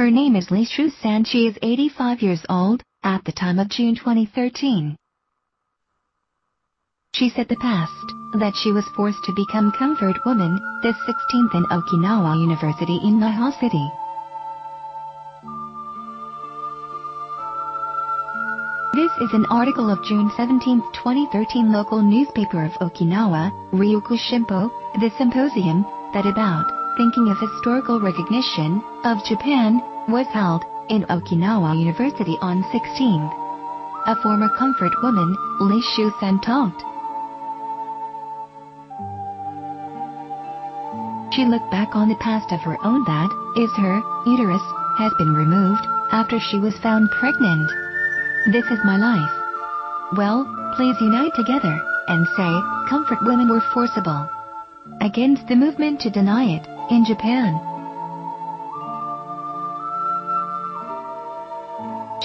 Her name is Lee Shu-san. She is 85 years old at the time of June 2013. She said the past, that she was forced to become comfort woman, the 16th in Okinawa University in Naha City. This is an article of June 17, 2013 local newspaper of Okinawa, Ryukyu Shimpo, the symposium, that about, thinking of historical recognition, of Japan, was held, in Okinawa University on 16th. A former comfort woman, Lee Shu-san talked. She looked back on the past of her own, that is, her uterus has been removed after she was found pregnant. This is my life. Well, please unite together and say, comfort women were forcible. Against the movement to deny it, in Japan.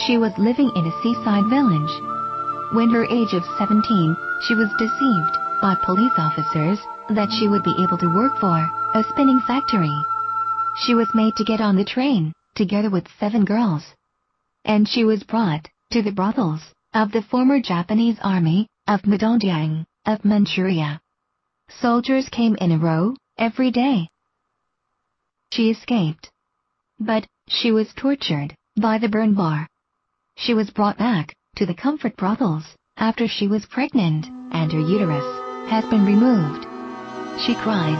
She was living in a seaside village. When her age of 17, she was deceived by police officers that she would be able to work for a spinning factory. She was made to get on the train, together with 7 girls. And she was brought to the brothels of the former Japanese army of Bok-dong of Manchuria. Soldiers came in a row every day. She escaped. But she was tortured by the burn bar. She was brought back to the comfort brothels after she was pregnant and her uterus has been removed. She cried.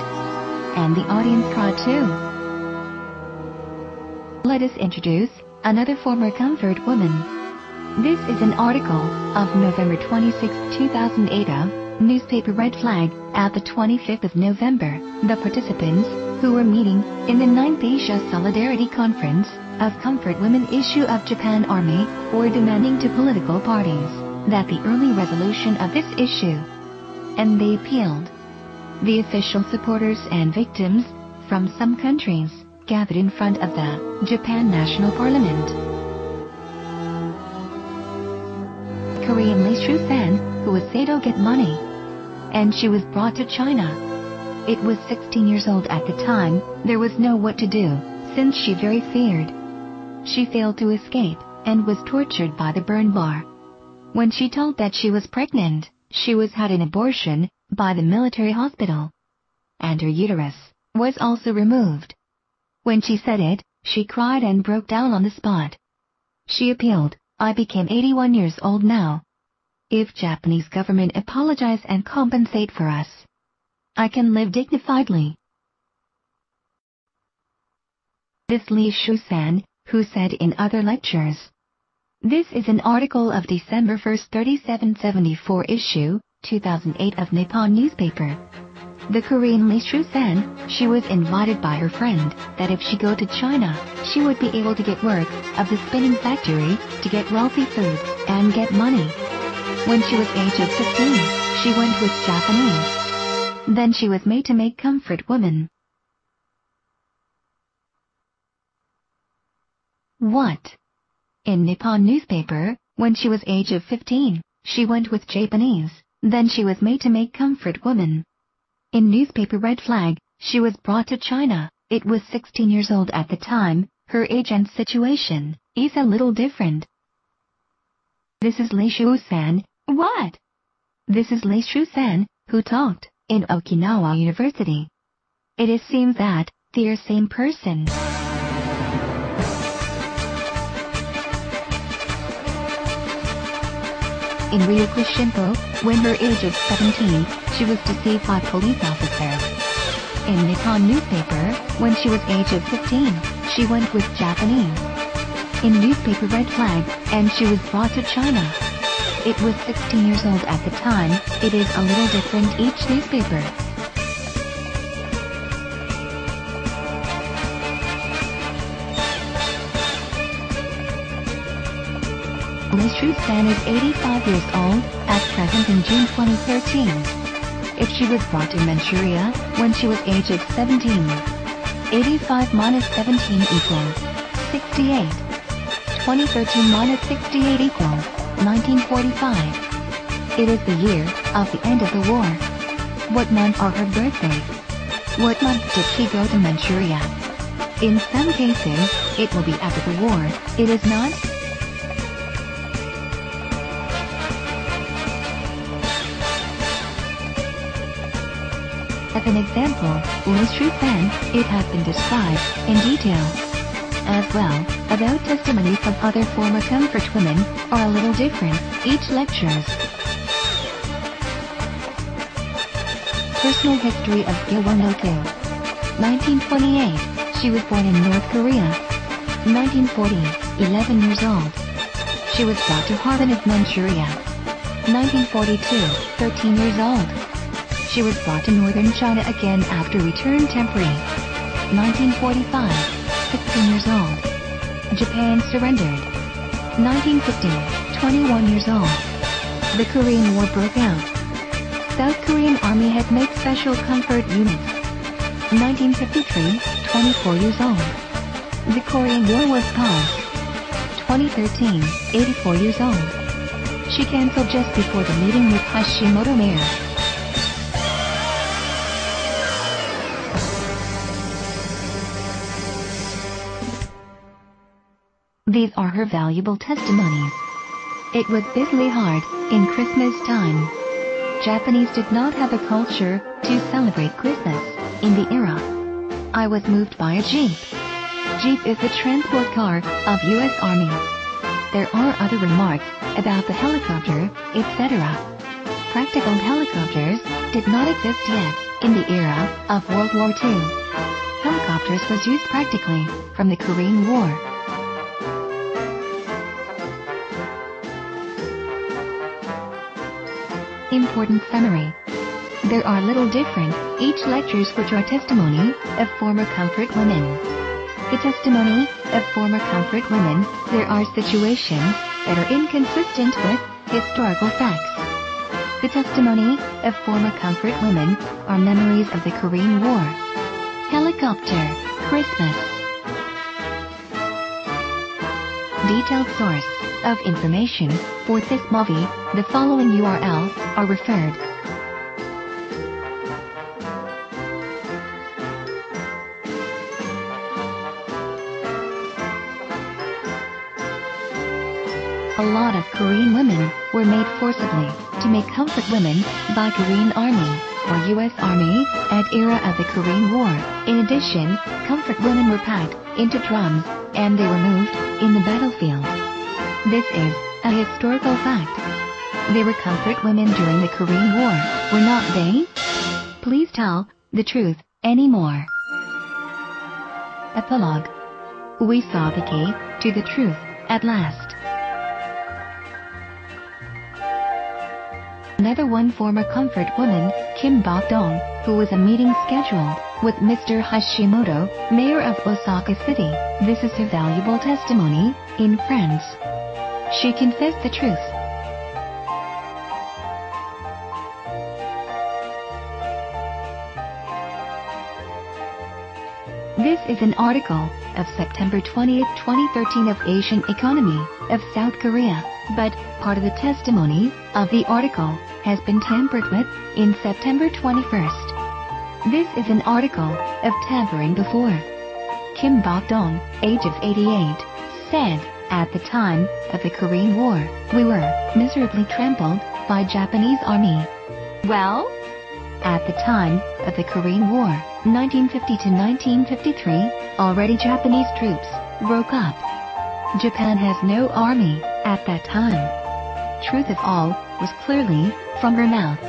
And the audience cried too. Let us introduce another former comfort woman. This is an article of November 26, 2008 of newspaper Red Flag at the 25th of November. The participants, who were meeting in the 9th Asia Solidarity Conference of Comfort Women issue of Japan Army, were demanding to political parties that the early resolution of this issue. And they appealed. The official supporters and victims from some countries gathered in front of the Japan National Parliament. Korean Lee Shu-san, who was said to get money, and she was brought to China. It was 16 years old at the time. There was no what to do, since she very feared. She failed to escape and was tortured by the burn bar. When she told that she was pregnant, she was had an abortion by the military hospital. And her uterus was also removed. When she said it, she cried and broke down on the spot. She appealed, I became 81 years old now. If Japanese government apologize and compensate for us, I can live dignifiedly. This Lee Shu-san, who said in other lectures. This is an article of December 1, 3774 issue, 2008 of Nippon newspaper. The Korean Lee Shu-san, she was invited by her friend that if she go to China, she would be able to get work of the spinning factory, to get wealthy food, and get money. When she was age of 15, she went with Japanese. Then she was made to make comfort woman. What? In Nippon newspaper, when she was age of 15, she went with Japanese. Then she was made to make comfort woman. In newspaper Red Flag, she was brought to China. It was 16 years old at the time. Her age and situation is a little different. This is Lee Shu-san. What? This is Lee Shu-san, who talked in Okinawa University. It seems that they are same person. In Ryukyu Shimpo, when her age of 17, she was deceived by police officers. In Nippon newspaper, when she was age of 15, she went with Japanese. In newspaper Red Flag, and she was brought to China. It was 16 years old at the time. It is a little different each newspaper. Lee Shu-san is 85 years old, at present in June 2013. If she was brought to Manchuria, when she was age of 17. 85 minus 17 equals 68. 2013 minus 68 equals 1945. It is the year of the end of the war. What month are her birthdays? What month did she go to Manchuria? In some cases, it will be after the war, it is not? As an example, Liz Fan, it has been described in detail. As well, about testimony from other former comfort women, are a little different, each lectures. Personal history of Gilwon-ok. 1928, she was born in North Korea. 1940, 11 years old. She was brought to Harbin of Manchuria. 1942, 13 years old. She was brought to northern China again after return temporary. 1945, 16 years old. Japan surrendered. 1950, 21 years old. The Korean War broke out. South Korean Army had made special comfort units. 1953, 24 years old. The Korean War was paused. 2013, 84 years old. She cancelled just before the meeting with Hashimoto Mayor. These are her valuable testimonies. It was busily hard in Christmas time. Japanese did not have a culture to celebrate Christmas in the era. I was moved by a Jeep. Jeep is the transport car of U.S. Army. There are other remarks about the helicopter, etc. Practical helicopters did not exist yet in the era of World War II. Helicopters was used practically from the Korean War. Important summary. There are little different, each lectures which are testimony of former comfort women. The testimony of former comfort women, there are situations that are inconsistent with historical facts. The testimony of former comfort women are memories of the Korean War. Helicopter, Christmas. Detailed source of information for this movie, the following URLs are referred. A lot of Korean women were made forcibly to make comfort women by Korean Army or U.S. Army at era of the Korean War. In addition, comfort women were packed into drums and they were moved in the battlefield. This is a historical fact. They were comfort women during the Korean War, were not they? Please tell the truth anymore. Epilogue. We saw the key to the truth at last. Another one former comfort woman, Kim Bok-dong, who was a meeting scheduled with Mr. Hashimoto, mayor of Osaka City. This is her valuable testimony in France. She confessed the truth. This is an article of September 20, 2013 of Asian Economy of South Korea, but part of the testimony of the article has been tampered with in September 21st. This is an article of tampering before. Kim Bok-dong, age of 88, said, at the time of the Korean War, we were miserably trampled by Japanese army. Well, at the time of the Korean War, 1950 to 1953, already Japanese troops broke up. Japan has no army at that time. Truth of all was clearly from her mouth.